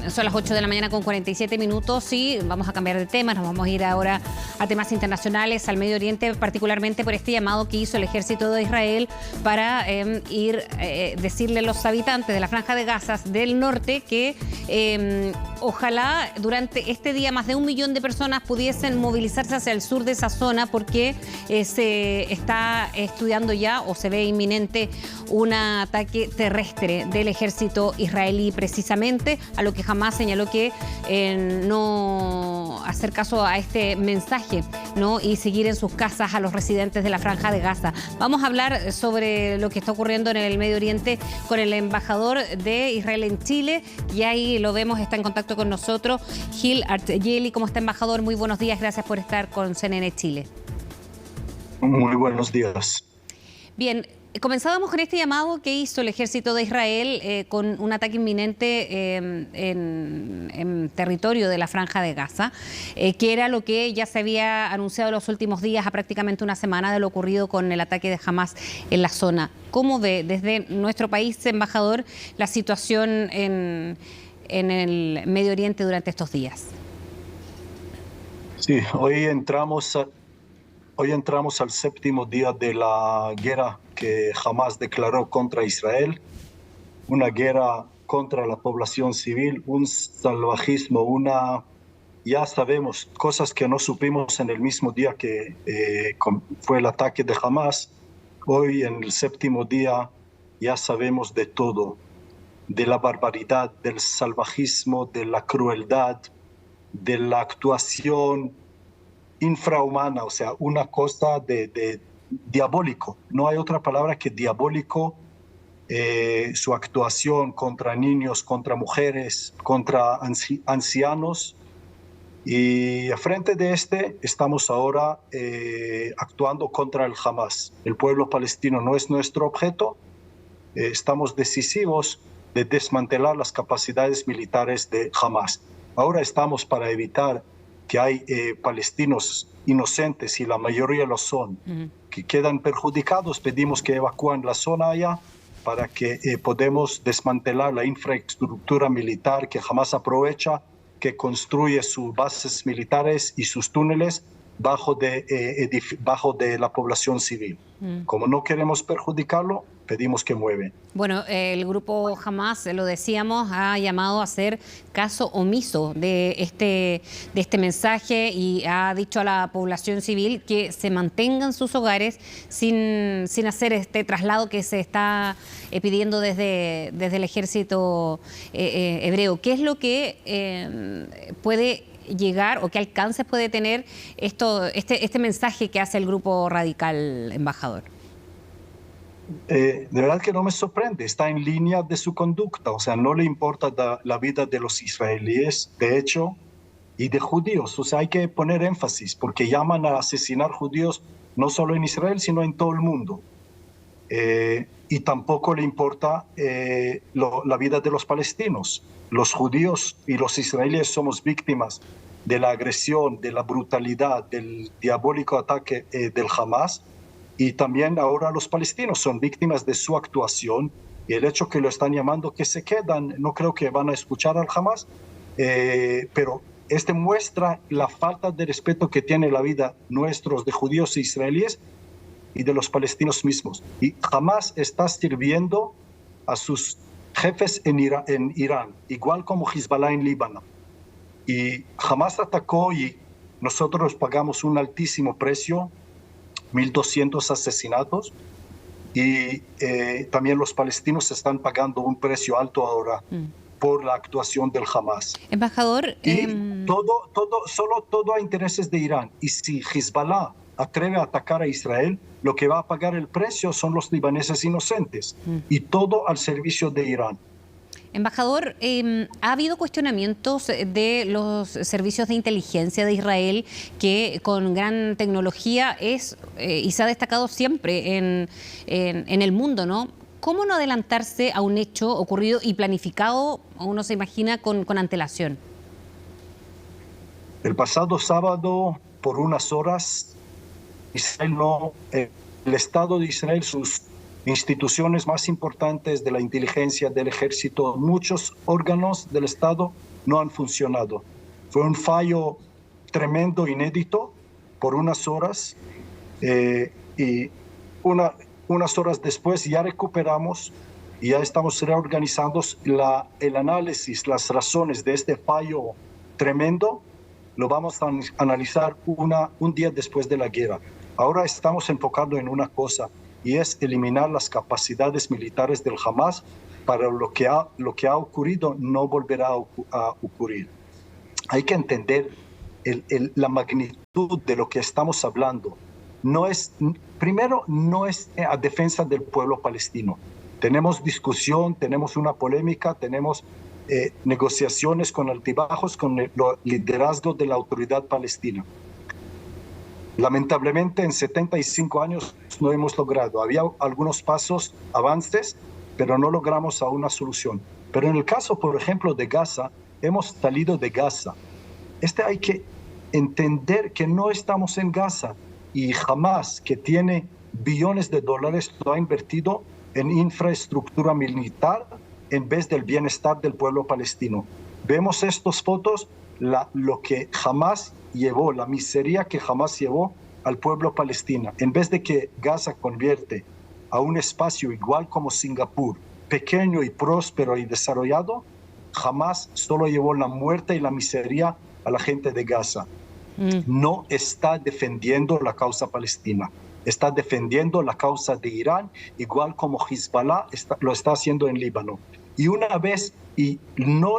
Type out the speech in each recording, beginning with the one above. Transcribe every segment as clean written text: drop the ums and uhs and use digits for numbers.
Son las 8 de la mañana con 47 minutos y vamos a cambiar de tema. Nos vamos a ir ahora a temas internacionales, al Medio Oriente, particularmente por este llamado que hizo el ejército de Israel para decirle a los habitantes de la Franja de Gaza del norte que ojalá durante este día más de 1 millón de personas pudiesen movilizarse hacia el sur de esa zona porque se está estudiando ya o se ve inminente un ataque terrestre del ejército israelí precisamente, a lo que Hamás señaló que no hacer caso a este mensaje, ¿no? Y seguir en sus casas a los residentes de la Franja de Gaza. Vamos a hablar sobre lo que está ocurriendo en el Medio Oriente con el embajador de Israel en Chile, y ahí lo vemos, está en contacto con nosotros, Gil Artjeli. ¿Cómo está, embajador? Muy buenos días, gracias por estar con CNN Chile. Muy buenos días. Bien, comenzábamos con este llamado que hizo el ejército de Israel con un ataque inminente en territorio de la Franja de Gaza, que era lo que ya se había anunciado en los últimos días, a prácticamente una semana de lo ocurrido con el ataque de Hamás en la zona. ¿Cómo ve desde nuestro país, embajador, la situación en el Medio Oriente durante estos días? Sí, hoy entramos al 7º día de la guerra que Hamás declaró contra Israel, una guerra contra la población civil, un salvajismo, ya sabemos cosas que no supimos en el mismo día que fue el ataque de Hamás. Hoy, en el 7º día, ya sabemos de todo, de la barbaridad, del salvajismo, de la crueldad, de la actuación infrahumana, o sea, una cosa de diabólico. No hay otra palabra que diabólico. Su actuación contra niños, contra mujeres, contra ancianos. Y a frente de estamos ahora actuando contra el Hamás. El pueblo palestino no es nuestro objeto. Estamos decisivos de desmantelar las capacidades militares de Hamás. Ahora estamos para evitar que hay palestinos inocentes, y la mayoría lo son, que quedan perjudicados. Pedimos que evacúen la zona allá para que podamos desmantelar la infraestructura militar que Hamás aprovecha, que construye sus bases militares y sus túneles bajo de la población civil. Como no queremos perjudicarlo, pedimos que mueven. Bueno, el grupo Hamás, lo decíamos, ha llamado a hacer caso omiso de este mensaje y ha dicho a la población civil que se mantenga en sus hogares sin hacer este traslado que se está pidiendo desde el ejército hebreo. ¿Qué es lo que puede llegar o qué alcances puede tener este mensaje que hace el grupo radical, embajador? De verdad que no me sorprende, está en línea de su conducta, o sea, no le importa la vida de los israelíes, de hecho, y de judíos. O sea, hay que poner énfasis, porque llaman a asesinar judíos no solo en Israel, sino en todo el mundo. Y tampoco le importa la vida de los palestinos. Los judíos y los israelíes somos víctimas de la agresión, de la brutalidad, del diabólico ataque del Hamás. Y también ahora los palestinos son víctimas de su actuación, y el hecho que lo están llamando que se quedan, no creo que van a escuchar al Hamás, pero muestra la falta de respeto que tiene la vida nuestros de judíos e israelíes y de los palestinos mismos. Y Hamás está sirviendo a sus jefes en Irán, igual como Hezbollah en Líbano. Y Hamás atacó y nosotros pagamos un altísimo precio, 1.200 asesinatos, y también los palestinos están pagando un precio alto ahora por la actuación del Hamás. Embajador, y todo a intereses de Irán. Y si Hezbollah atreve a atacar a Israel, lo que va a pagar el precio son los libaneses inocentes, y todo al servicio de Irán. Embajador, ha habido cuestionamientos de los servicios de inteligencia de Israel, que con gran tecnología y se ha destacado siempre en el mundo, ¿no? ¿Cómo no adelantarse a un hecho ocurrido y planificado, uno se imagina, con antelación? El pasado sábado, por unas horas, el Estado de Israel, sus instituciones más importantes de la inteligencia, del ejército, muchos órganos del Estado no han funcionado. Fue un fallo tremendo, inédito, por unas horas, y unas horas después ya recuperamos y ya estamos reorganizando el análisis, las razones de este fallo tremendo. Lo vamos a analizar un día después de la guerra. Ahora estamos enfocando en una cosa, y es eliminar las capacidades militares del Hamas para lo que ha ocurrido no volverá a ocurrir. Hay que entender la magnitud de lo que estamos hablando. Primero, no es a defensa del pueblo palestino. Tenemos discusión, tenemos una polémica, tenemos negociaciones con altibajos con el liderazgo de la autoridad palestina. Lamentablemente, en 75 años no hemos logrado. Había algunos pasos, avances, pero no logramos aún una solución. Pero en el caso, por ejemplo, de Gaza, hemos salido de Gaza. Hay que entender que no estamos en Gaza, y Hamas, que tiene billones de dólares, lo ha invertido en infraestructura militar en vez del bienestar del pueblo palestino. Vemos estas fotos, lo que Hamas llevó, la miseria que Hamas llevó al pueblo palestino. En vez de que Gaza convierte a un espacio igual como Singapur, pequeño y próspero y desarrollado, Hamas solo llevó la muerte y la miseria a la gente de Gaza. No está defendiendo la causa palestina, está defendiendo la causa de Irán, igual como Hezbollah lo está haciendo en Líbano. Y una vez, y no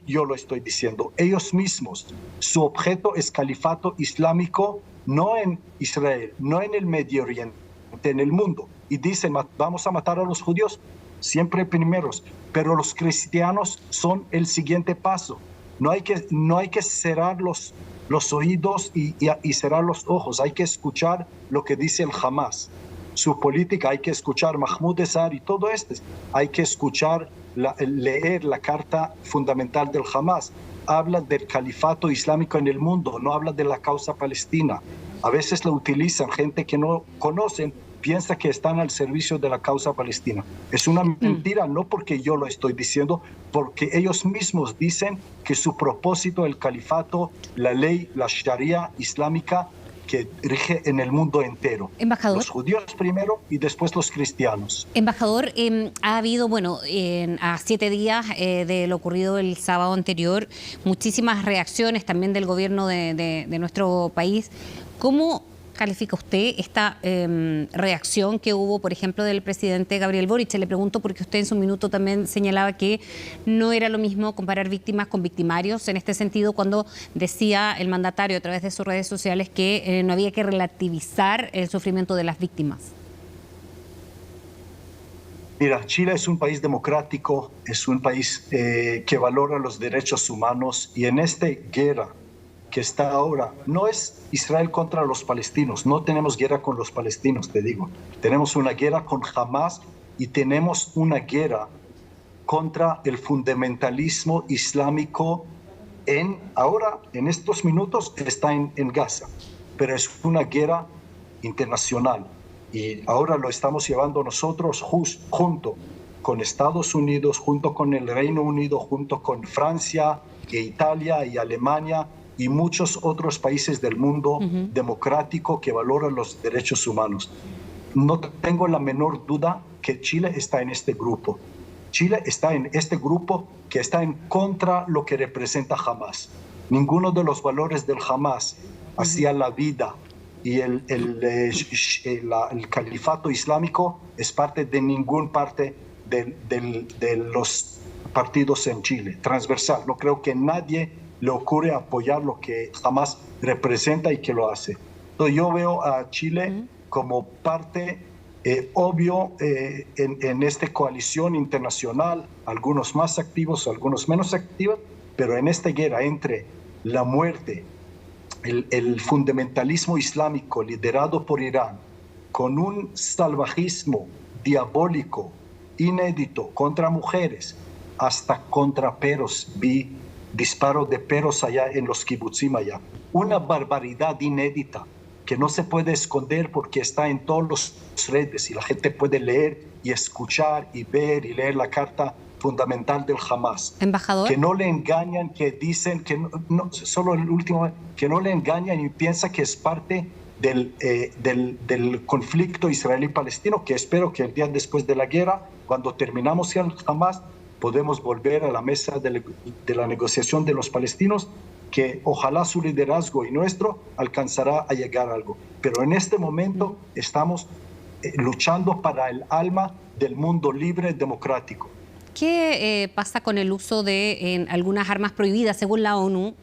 yo lo estoy diciendo, ellos mismos, su objeto es califato islámico, no en Israel, no en el Medio Oriente, en el mundo. Y dicen, vamos a matar a los judíos, siempre primeros, pero los cristianos son el siguiente paso. No hay que cerrar los oídos y cerrar los ojos. Hay que escuchar lo que dice el Hamas, su política. Hay que escuchar Mahmoud Ezzar y todo esto. Hay que escuchar, leer la carta fundamental del Hamas. Habla del califato islámico en el mundo, no habla de la causa palestina. A veces lo utilizan gente que no conocen, piensa que están al servicio de la causa palestina. Es una mentira, no porque yo lo estoy diciendo, porque ellos mismos dicen que su propósito, el califato, la ley, la sharia islámica que rige en el mundo entero. Embajador. Los judíos primero y después los cristianos. Embajador, ha habido, a 7 días de lo ocurrido el sábado anterior, muchísimas reacciones también del gobierno de nuestro país. ¿Cómo califica usted esta reacción que hubo, por ejemplo, del presidente Gabriel Boric? Le pregunto porque usted en su minuto también señalaba que no era lo mismo comparar víctimas con victimarios, en este sentido, cuando decía el mandatario a través de sus redes sociales que no había que relativizar el sufrimiento de las víctimas. Mira, Chile es un país democrático, es un país que valora los derechos humanos, y en esta guerra que está ahora, no es Israel contra los palestinos, no tenemos guerra con los palestinos, te digo. Tenemos una guerra con Hamas y tenemos una guerra contra el fundamentalismo islámico ahora, en estos minutos, está en Gaza. Pero es una guerra internacional y ahora lo estamos llevando nosotros junto con Estados Unidos, junto con el Reino Unido, junto con Francia e Italia y Alemania, y muchos otros países del mundo democrático que valoran los derechos humanos. No tengo la menor duda que Chile está en este grupo. Chile está en este grupo que está en contra de lo que representa Hamas. Ninguno de los valores del Hamas hacia la vida y el califato islámico es parte de ninguna parte de los partidos en Chile, transversal. No creo que nadie le ocurre apoyar lo que Hamas representa y que lo hace. Entonces yo veo a Chile como parte obvio en esta coalición internacional, algunos más activos, algunos menos activos, pero en esta guerra entre la muerte, el fundamentalismo islámico liderado por Irán, con un salvajismo diabólico, inédito, contra mujeres, hasta contra perros. Vi disparos de perros allá en los kibutzim allá. Una barbaridad inédita. que no se puede esconder porque está en todas las redes y la gente puede leer y escuchar y ver y leer la carta fundamental del Hamas. Embajador. Que no le engañan, que dicen que solo el último, que no le engañan y piensa que es parte del conflicto israelí-palestino, que espero que el día después de la guerra, cuando terminamos el Hamas, podemos volver a la mesa de la negociación de los palestinos, que ojalá su liderazgo y nuestro alcanzará a llegar a algo. Pero en este momento estamos luchando para el alma del mundo libre democrático. ¿Qué pasa con el uso de algunas armas prohibidas según la ONU?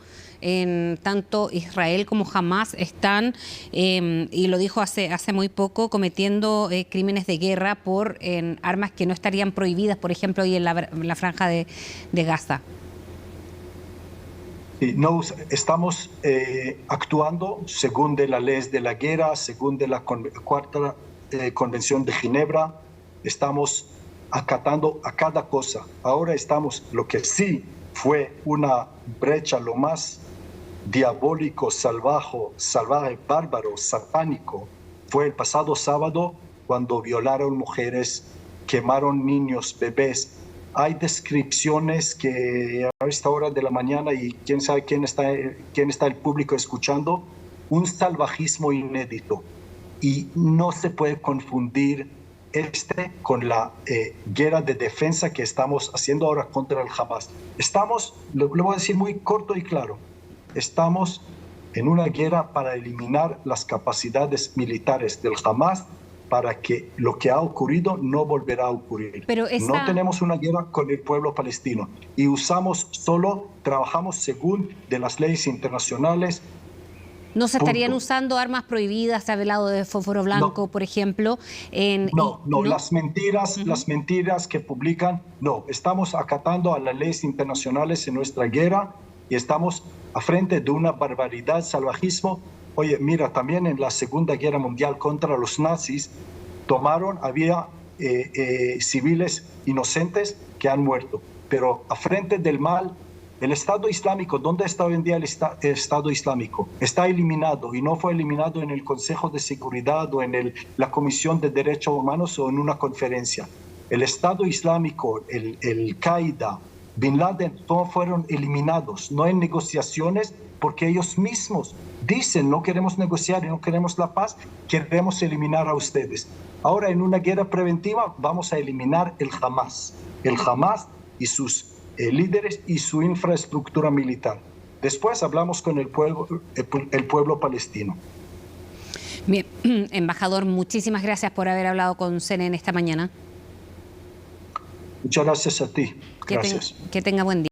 Tanto Israel como Hamas están, y lo dijo hace muy poco, cometiendo crímenes de guerra por armas que no estarían prohibidas, por ejemplo, hoy en la franja de Gaza. No, estamos actuando según de las leyes de la guerra, según de la cuarta Convención de Ginebra. Estamos acatando a cada cosa. Ahora estamos, lo que sí fue una brecha lo más diabólico, salvaje, bárbaro, satánico, fue el pasado sábado cuando violaron mujeres, quemaron niños, bebés. Hay descripciones que a esta hora de la mañana, y quién sabe quién está el público escuchando, un salvajismo inédito. Y no se puede confundir con la guerra de defensa que estamos haciendo ahora contra el Hamas. Estamos, le voy a decir muy corto y claro, estamos en una guerra para eliminar las capacidades militares del Hamas, para que lo que ha ocurrido no volverá a ocurrir. Pero no tenemos una guerra con el pueblo palestino y trabajamos según de las leyes internacionales. ¿No se estarían usando armas prohibidas? Se ha hablado de fósforo blanco, por ejemplo. No, las mentiras que publican, no. Estamos acatando a las leyes internacionales en nuestra guerra y estamos a frente de una barbaridad, salvajismo. Oye, mira, también en la Segunda Guerra Mundial contra los nazis, había civiles inocentes que han muerto, pero a frente del mal, el Estado Islámico, ¿dónde está hoy en día el Estado Islámico? Está eliminado y no fue eliminado en el Consejo de Seguridad o en la Comisión de Derechos Humanos o en una conferencia. El Estado Islámico, el Qaeda, Bin Laden, todos fueron eliminados, no en negociaciones, porque ellos mismos dicen no queremos negociar y no queremos la paz, queremos eliminar a ustedes. Ahora en una guerra preventiva vamos a eliminar el Hamas y sus líderes y su infraestructura militar. Después hablamos con el pueblo palestino. Bien, embajador, muchísimas gracias por haber hablado con CNN esta mañana. Muchas gracias a ti. Gracias. Que tenga buen día.